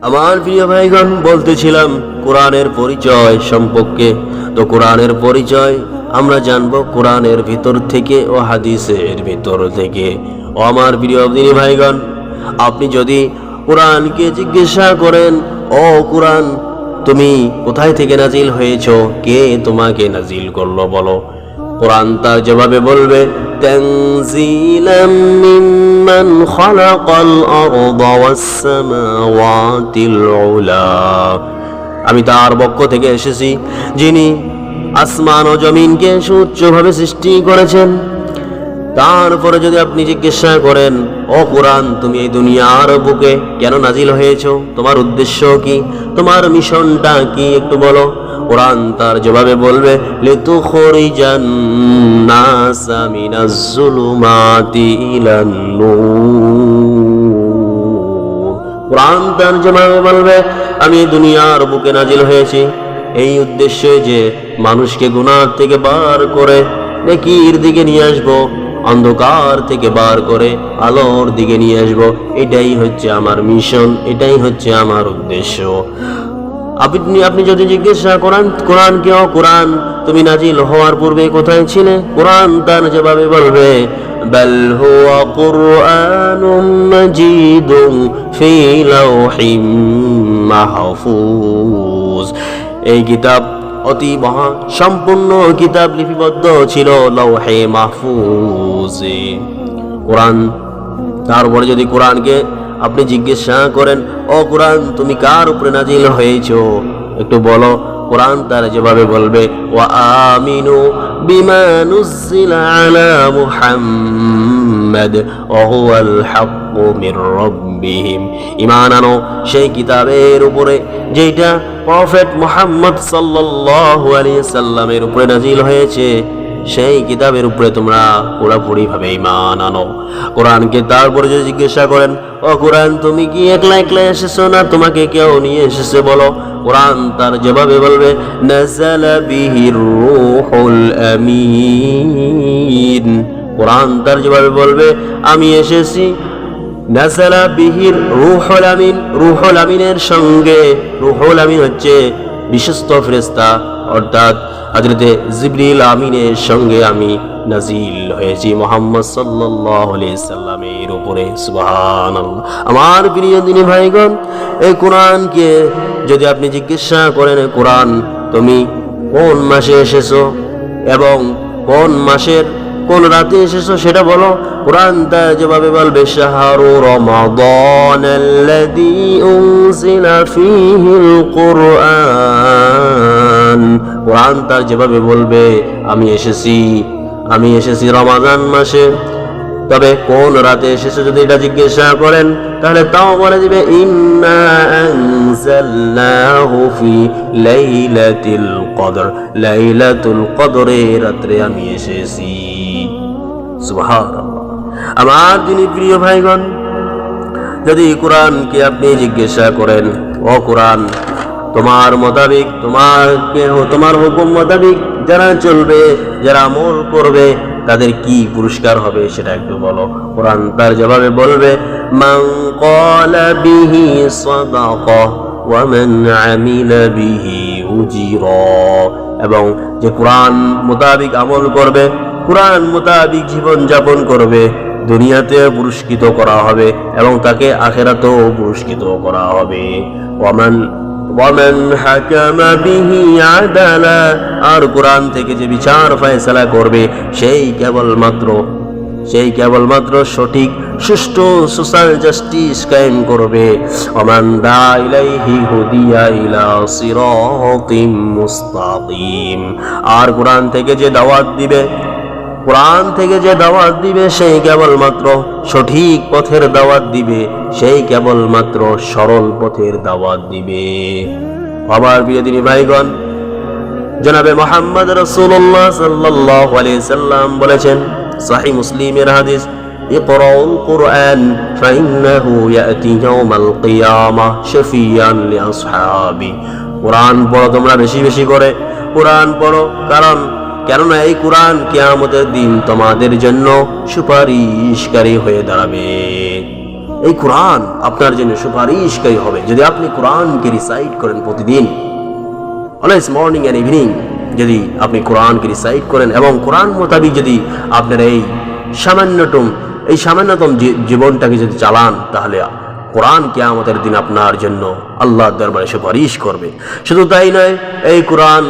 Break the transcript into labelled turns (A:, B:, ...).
A: আমার প্রিয় ভাইগণ, বলতেছিলাম কোরআনের পরিচয় সম্পর্কে। তো কোরআনের পরিচয় আমরা জানবো কোরআনের ভিতর থেকে ও হাদিসের ভিতর থেকে। ও আমার প্রিয় দিনী ভাইগণ, আপনি যদি কোরআনকে জিজ্ঞাসা করেন, ও কোরআন তুমি কোথায় থেকে নাজিল হয়েছো, কে তোমাকে নাজিল করলো বলো, কোরআন তার জবাবে বলবে তানজিলাম মিম্মান খালাকাল আরদা ওয়াস সামাওয়াতিল উলা, আমি তার পক্ষ থেকে এসেছি যিনি আসমান ও জমিনকে সুউচ্চভাবে সৃষ্টি করেছেন। তারপরে যদি আপনি জিজ্ঞাসা করেন, ও কোরআন তুমি এই দুনিয়ার বুকে কেন নাজিল হয়েছো, তোমার উদ্দেশ্য কি, তোমার মিশনটা কি একটু বলো, কোরআন তার জবাবে বলবে লিতুখরিজান নাসা মিনাজ যুলুমাতি ইলান নূর। কোরআন তার জবাবে বলবে আমি দুনিয়ার বুকে নাজিল হয়েছি এই উদ্দেশ্যে যে মানুষকে গুনাহ থেকে বার করে নেকির দিকে নিয়ে আসবো, অন্ধকার থেকে বার করে আলোর দিকে নিয়ে আসবো। এটাই হচ্ছে আমার মিশন, এটাই হচ্ছে আমার উদ্দেশ্য। আপনি যদি জিজ্ঞাসা করেন কোরআনকে, ও কোরআন তুমি নাজিল হওয়ার পূর্বে কোথায় ছিলে, কোরআন তার জবাবে বলবে বাল হুয়া কুরআনুম মাজিদুন ফি লাওহিম মাহফুজ। এই কিতাব অতি মহা সম্পূর্ণ কিতাব লিপিবদ্ধ ছিল লৌহে মাহফুজে। কোরআন তারপরে যদি কোরআনকে আপনি জিজ্ঞাসা করেন, ও কোরআন তুমি কার উপরে নাজিল হয়েছো একটু বলো, কোরআন তার জবাবে বলবে ওয়া আমিনু বিমা নুজিলা আলা মুহাম্মাদ ওয়া হুয়াল হাক্কু মির রাব্বিহিম। ঈমান আনো সেই কিতাবের উপরে যেটা প্রফেট মুহাম্মদ সাল্লাল্লাহু আলাইহি সাল্লামের উপরে নাজিল হয়েছে, সেই কিতাবের উপরে তোমরা পুরোপুরি ভাবে ঈমান আনো। কোরআনকে তারপরে যদি জিজ্ঞাসা করেন, ও কোরআন তুমি কি একলা একলা এসেছো না তোমাকে কেউ নিয়ে এসেছে বলো, কোরআন তার জবাবে বলবে নাযালা বিহির রূহুল আমিন। কোরআন তার জবাবে বলবে আমি এসেছি নাযালা বিহির রূহুল আমিন, রূহুল আমিনের সঙ্গে। রূহুল আমিন হচ্ছে বিশ্বস্ত ফেরেশতা, অর্থাৎ হযরতে জিবরিল আমিনের সঙ্গে আমি নাজিল হয়েছি মুহাম্মদ সাল্লাল্লাহু আলাইহি সাল্লামের উপরে। সুবহানাল্লাহ। আমার প্রিয় দিনী ভাইগণ, এই কোরআনকে যদি আপনি জিজ্ঞাসা করেন, কোরআন তুমি কোন মাসে এসেছো এবং কোন মাসের কোন রাতে এসেছো সেটা বলো, কোরআন তার জবাবে বলবে শাহরু রমাদানাল্লাযী উনজিলা ফীহিল কুরআন। কোরআন তার জবাবে বলবে আমি এসেছি রমাদান মাসে। তবে কোন রাতে এসেছে যদি এটা জিজ্ঞাসা করেন, তাহলে তাও বলে দিবে ইন্না আনজালনাহু ফি লাইলাতিল কদর, লাইলাতুল কদরের রাতে আমি এসেছি। সুবহানাল্লাহ। আমার দিনী প্রিয় ভাইগণ, যদি কোরআনকে আপনি জিজ্ঞাসা করেন, ও কোরআন তোমার মোতাবিক তোমার হুকুম মোতাবিক যারা চলবে, যারা আমল করবে তাদের কি পুরস্কার হবে সেটা একটু বলো, কোরআন তার জবাবে বলবে মান ক্বালা বিহি সাদাকা ওয়া মান আমিলা বিহি উজিরা। এবং যে কোরআন মোতাবিক আমল করবে, কোরআন মোতাবিক জীবন যাপন করবে, দুনিয়াতে পুরস্কৃত করা হবে এবং তাকে আখিরাতেও পুরস্কৃত করা হবে। ওয়ামান হাকামা বিহি আদালা, আর কোরআন থেকে যে বিচার ফয়সালা করবে সেই কেবলমাত্র সঠিক সুষ্ঠু সোশ্যাল জাস্টিস কায়েম করবে। ওমান দা ইলাইহি হুদিয়া ইলা সিরাতিম মুস্তাকিম, আর কোরআন থেকে যে দাওয়াত দিবে সেই কেবলমাত্র সঠিক পথের দাওয়াত দিবে, সেই কেবলমাত্র সরল পথের দাওয়াত দিবে। আমার প্রিয় দিনী ভাইগণ, জনাবে মুহাম্মদ রাসূলুল্লাহ সাল্লাল্লাহু আলাইহি সাল্লাম বলেছেন, সহিহ মুসলিমের হাদিস, ইকরাউল কুরআন ফাইন্নাহু ইয়াতি ইয়াউমাল কিয়ামাহ শাফিয়ান লিআসহাবি। কোরআন পড়ো তোমরা বেশি বেশি করে কোরআন পড়ো, কেননা এই কোরআন কিয়ামতের দিন তোমাদের জন্য সুপারিশকারী হয়ে দাঁড়াবে। এই কোরআন আপনার জন্য সুপারিশকারী হবে যদি আপনি কোরআনকে রিসাইট করেন প্রতিদিন, অলওয়েজ মর্নিং অ্যান্ড ইভিনিং। যদি আপনি কোরআনকে রিসাইট করেন এবং কোরআন মোতাবিক যদি আপনার এই সামান্যতম জীবনটাকে যদি চালান, তাহলে কোরআন কিয়ামতের দিন আপনার জন্য আল্লাহর দরবারে সুপারিশ করবে। শুধু তাই নয়, এই কোরআন